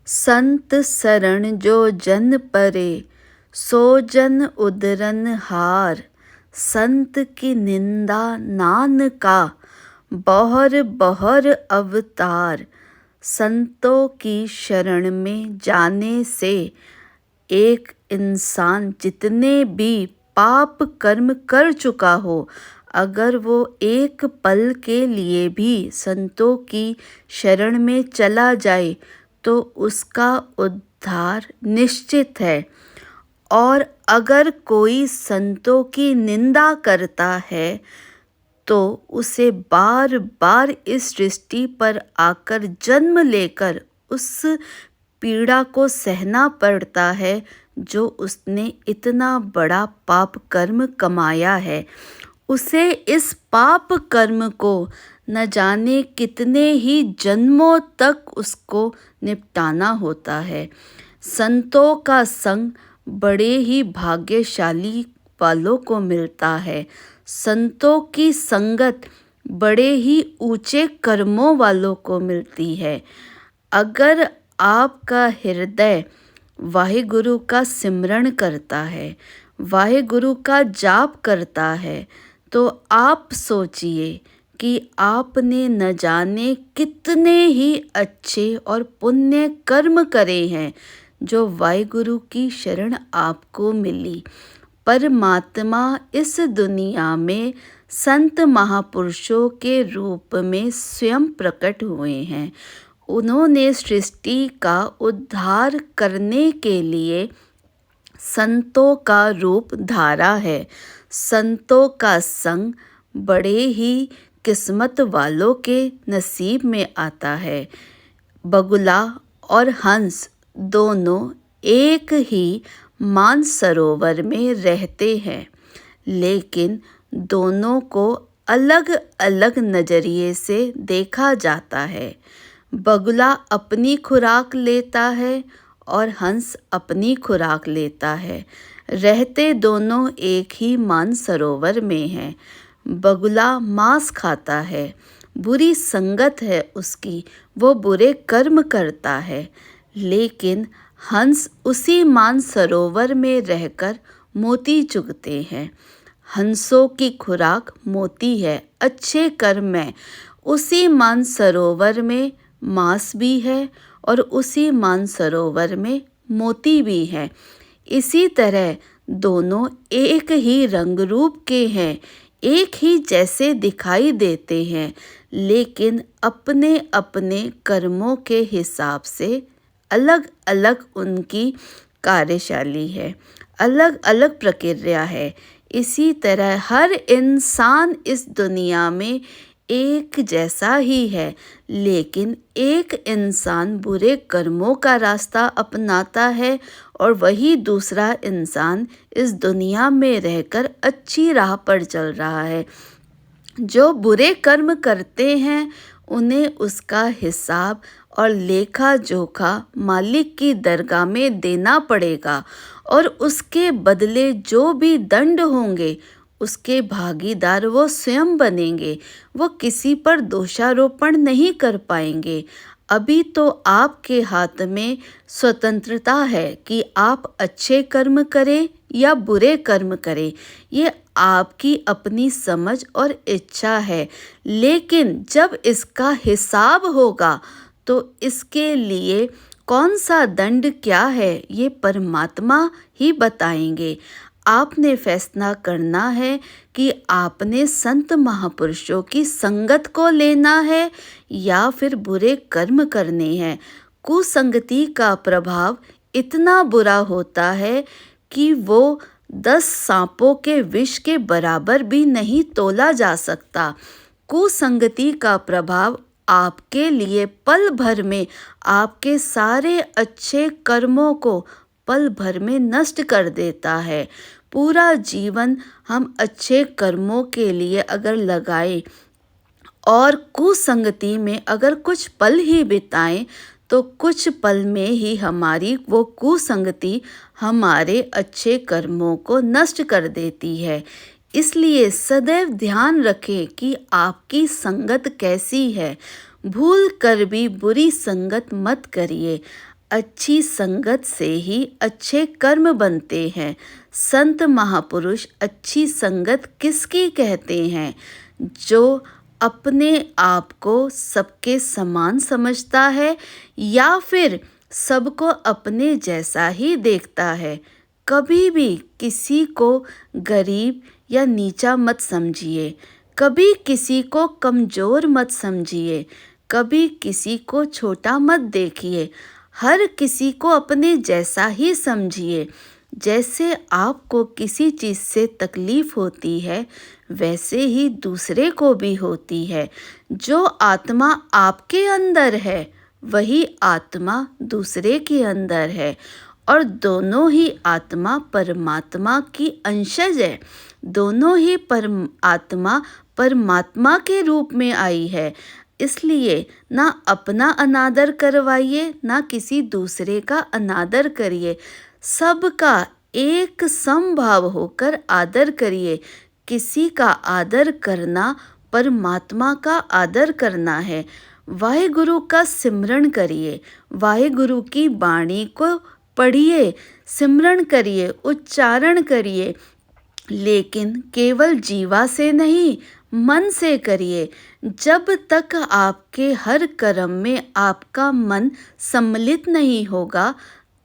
संत शरण जो जन परे, सो जन उदरन हार। संत की निंदा नान का, बहर बहर अवतार। संतों की शरण में जाने से एक इंसान जितने भी पाप कर्म कर चुका हो, अगर वो एक पल के लिए भी संतों की शरण में चला जाए तो उसका उद्धार निश्चित है। और अगर कोई संतों की निंदा करता है तो उसे बार बार इस सृष्टि पर आकर जन्म लेकर उस पीड़ा को सहना पड़ता है जो उसने इतना बड़ा पाप कर्म कमाया है। उसे इस पाप कर्म को न जाने कितने ही जन्मों तक उसको निपटाना होता है। संतों का संग बड़े ही भाग्यशाली वालों को मिलता है। संतों की संगत बड़े ही ऊंचे कर्मों वालों को मिलती है। अगर आपका हृदय वाहिगुरु का सिमरण करता है, वाहिगुरु का जाप करता है, तो आप सोचिए कि आपने न जाने कितने ही अच्छे और पुण्य कर्म करे हैं जो वाहिगुरु की शरण आपको मिली। परमात्मा इस दुनिया में संत महापुरुषों के रूप में स्वयं प्रकट हुए हैं। उन्होंने सृष्टि का उद्धार करने के लिए संतों का रूप धारा है। संतों का संग बड़े ही किस्मत वालों के नसीब में आता है। बगुला और हंस दोनों एक ही मानसरोवर में रहते हैं, लेकिन दोनों को अलग अलग नज़रिए से देखा जाता है। बगुला अपनी खुराक लेता है और हंस अपनी खुराक लेता है। रहते दोनों एक ही मानसरोवर में हैं। बगुला मांस खाता है, बुरी संगत है उसकी, वो बुरे कर्म करता है। लेकिन हंस उसी मानसरोवर में रहकर मोती चुगते हैं। हंसों की खुराक मोती है, अच्छे कर्म है। उसी मानसरोवर में मांस भी है और उसी मानसरोवर में मोती भी है। इसी तरह दोनों एक ही रंग रूप के हैं, एक ही जैसे दिखाई देते हैं, लेकिन अपने अपने कर्मों के हिसाब से अलग अलग उनकी कार्यशैली है, अलग अलग प्रक्रिया है। इसी तरह हर इंसान इस दुनिया में एक जैसा ही है, लेकिन एक इंसान बुरे कर्मों का रास्ता अपनाता है और वही दूसरा इंसान इस दुनिया में रहकर अच्छी राह पर चल रहा है। जो बुरे कर्म करते हैं उन्हें उसका हिसाब और लेखा जोखा मालिक की दरगाह में देना पड़ेगा और उसके बदले जो भी दंड होंगे उसके भागीदार वो स्वयं बनेंगे। वो किसी पर दोषारोपण नहीं कर पाएंगे। अभी तो आपके हाथ में स्वतंत्रता है कि आप अच्छे कर्म करें या बुरे कर्म करें। ये आपकी अपनी समझ और इच्छा है, लेकिन जब इसका हिसाब होगा तो इसके लिए कौन सा दंड क्या है ये परमात्मा ही बताएंगे। आपने फैसला करना है कि आपने संत महापुरुषों की संगत को लेना है या फिर बुरे कर्म करने हैं। कुसंगति का प्रभाव इतना बुरा होता है कि वो 10 सांपों के विष के बराबर भी नहीं तोला जा सकता। कुसंगति का प्रभाव आपके लिए पल भर में आपके सारे अच्छे कर्मों को पल भर में नष्ट कर देता है। पूरा जीवन हम अच्छे कर्मों के लिए अगर लगाएं और कुसंगति में अगर कुछ पल ही बिताएं तो कुछ पल में ही हमारी वो कुसंगति हमारे अच्छे कर्मों को नष्ट कर देती है। इसलिए सदैव ध्यान रखें कि आपकी संगत कैसी है। भूल कर भी बुरी संगत मत करिए। अच्छी संगत से ही अच्छे कर्म बनते हैं। संत महापुरुष अच्छी संगत किसकी कहते हैं? जो अपने आप को सबके समान समझता है या फिर सबको अपने जैसा ही देखता है। कभी भी किसी को गरीब या नीचा मत समझिए, कभी किसी को कमज़ोर मत समझिए, कभी किसी को छोटा मत देखिए। हर किसी को अपने जैसा ही समझिए। जैसे आपको किसी चीज़ से तकलीफ़ होती है, वैसे ही दूसरे को भी होती है। जो आत्मा आपके अंदर है, वही आत्मा दूसरे के अंदर है और दोनों ही आत्मा परमात्मा की अंशज है। दोनों ही आत्मा परमात्मा के रूप में आई है। इसलिए ना अपना अनादर करवाइए, ना किसी दूसरे का अनादर करिए। सबका एक समभाव होकर आदर करिए। किसी का आदर करना परमात्मा का आदर करना है। वाहेगुरु का सिमरन करिए, वाहेगुरु की वाणी को पढ़िए, सिमरन करिए, उच्चारण करिए, लेकिन केवल जीवा से नहीं, मन से करिए। जब तक आपके हर कर्म में आपका मन सम्मिलित नहीं होगा,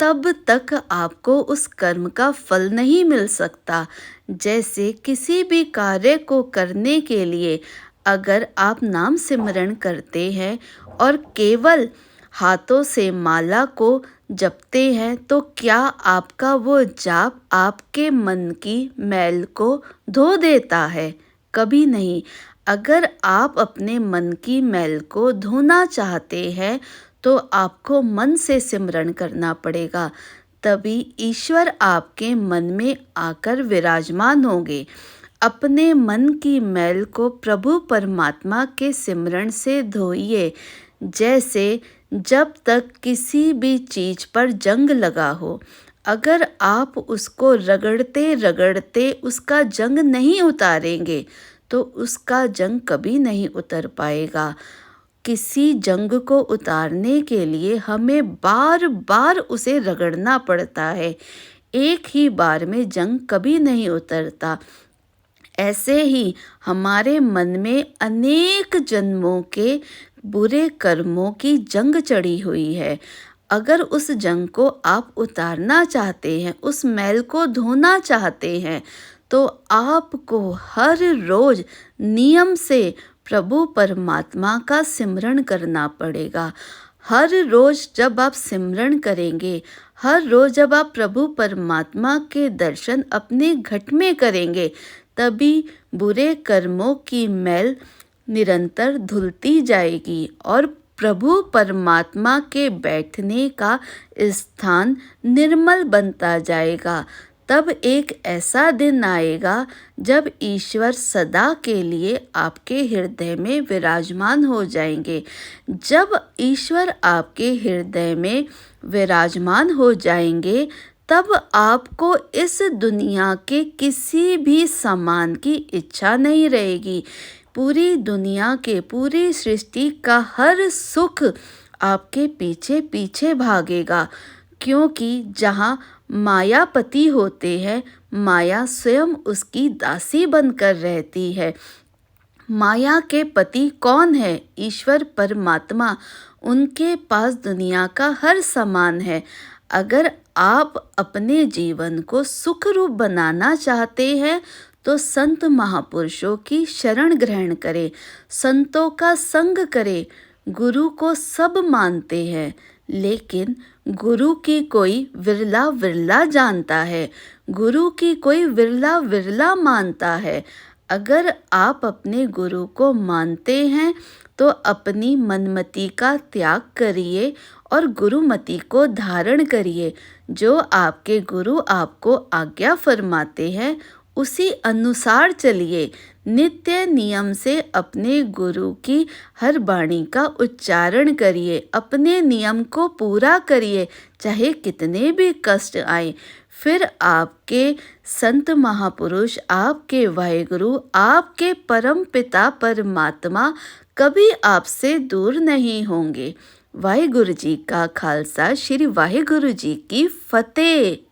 तब तक आपको उस कर्म का फल नहीं मिल सकता। जैसे किसी भी कार्य को करने के लिए अगर आप नाम सिमरन करते हैं और केवल हाथों से माला को जपते हैं, तो क्या आपका वो जाप आपके मन की मैल को धो देता है? कभी नहीं। अगर आप अपने मन की मैल को धोना चाहते हैं, तो आपको मन से सिमरन करना पड़ेगा। तभी ईश्वर आपके मन में आकर विराजमान होंगे। अपने मन की मैल को प्रभु परमात्मा के सिमरन से धोइए। जैसे जब तक किसी भी चीज़ पर जंग लगा हो, अगर आप उसको रगड़ते रगड़ते उसका जंग नहीं उतारेंगे, तो उसका जंग कभी नहीं उतर पाएगा। किसी जंग को उतारने के लिए हमें बार बार उसे रगड़ना पड़ता है। एक ही बार में जंग कभी नहीं उतरता। ऐसे ही हमारे मन में अनेक जन्मों के बुरे कर्मों की जंग चढ़ी हुई है। अगर उस जंग को आप उतारना चाहते हैं, उस मैल को धोना चाहते हैं, तो आपको हर रोज नियम से प्रभु परमात्मा का सिमरन करना पड़ेगा। हर रोज जब आप सिमरन करेंगे, हर रोज जब आप प्रभु परमात्मा के दर्शन अपने घट में करेंगे, तभी बुरे कर्मों की मैल निरंतर धुलती जाएगी और प्रभु परमात्मा के बैठने का स्थान निर्मल बनता जाएगा। तब एक ऐसा दिन आएगा जब ईश्वर सदा के लिए आपके हृदय में विराजमान हो जाएंगे। जब ईश्वर आपके हृदय में विराजमान हो जाएंगे, तब आपको इस दुनिया के किसी भी सामान की इच्छा नहीं रहेगी। पूरी दुनिया के, पूरी सृष्टि का हर सुख आपके पीछे पीछे भागेगा, क्योंकि जहाँ मायापति होते हैं, माया स्वयं उसकी दासी बनकर रहती है। माया के पति कौन है? ईश्वर परमात्मा। उनके पास दुनिया का हर सामान है। अगर आप अपने जीवन को सुख रूप बनाना चाहते हैं, तो संत महापुरुषों की शरण ग्रहण करें, संतों का संग करें। गुरु को सब मानते हैं, लेकिन गुरु की कोई विरला विरला जानता है, गुरु की कोई विरला विरला मानता है। अगर आप अपने गुरु को मानते हैं, तो अपनी मनमति का त्याग करिए और गुरुमति को धारण करिए। जो आपके गुरु आपको आज्ञा फरमाते हैं, उसी अनुसार चलिए। नित्य नियम से अपने गुरु की हर वाणी का उच्चारण करिए। अपने नियम को पूरा करिए, चाहे कितने भी कष्ट आए। फिर आपके संत महापुरुष, आपके वाहेगुरु, आपके परम पिता परमात्मा कभी आपसे दूर नहीं होंगे। वाहिगुरु जी का खालसा श्री वाहिगुरु जी की फतेह।